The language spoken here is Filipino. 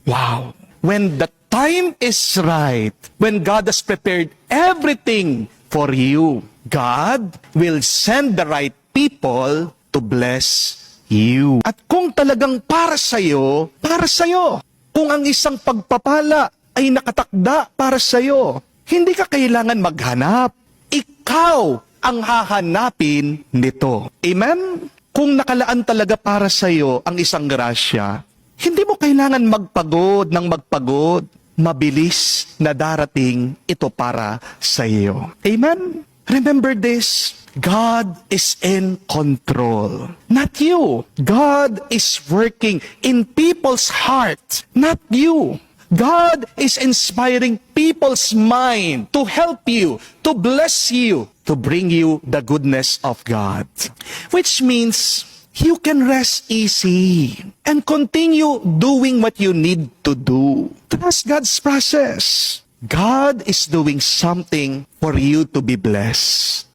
Wow! When the time is right, when God has prepared everything for you, God will send the right people to bless you. At kung talagang para sa'yo, para sa'yo. Kung ang isang pagpapala ay nakatakda para sa'yo, hindi ka kailangan maghanap. Ikaw ang hahanapin nito. Amen? Kung nakalaan talaga para sa'yo ang isang grasya, hindi mo kailangan magpagod ng magpagod. Mabilis na darating ito para sa iyo. Amen? Remember this, God is in control. Not you. God is working in people's heart, not you. God is inspiring people's mind to help you, to bless you, to bring you the goodness of God. Which means you can rest easy and continue doing what you need to do. Trust God's process. God is doing something for you to be blessed.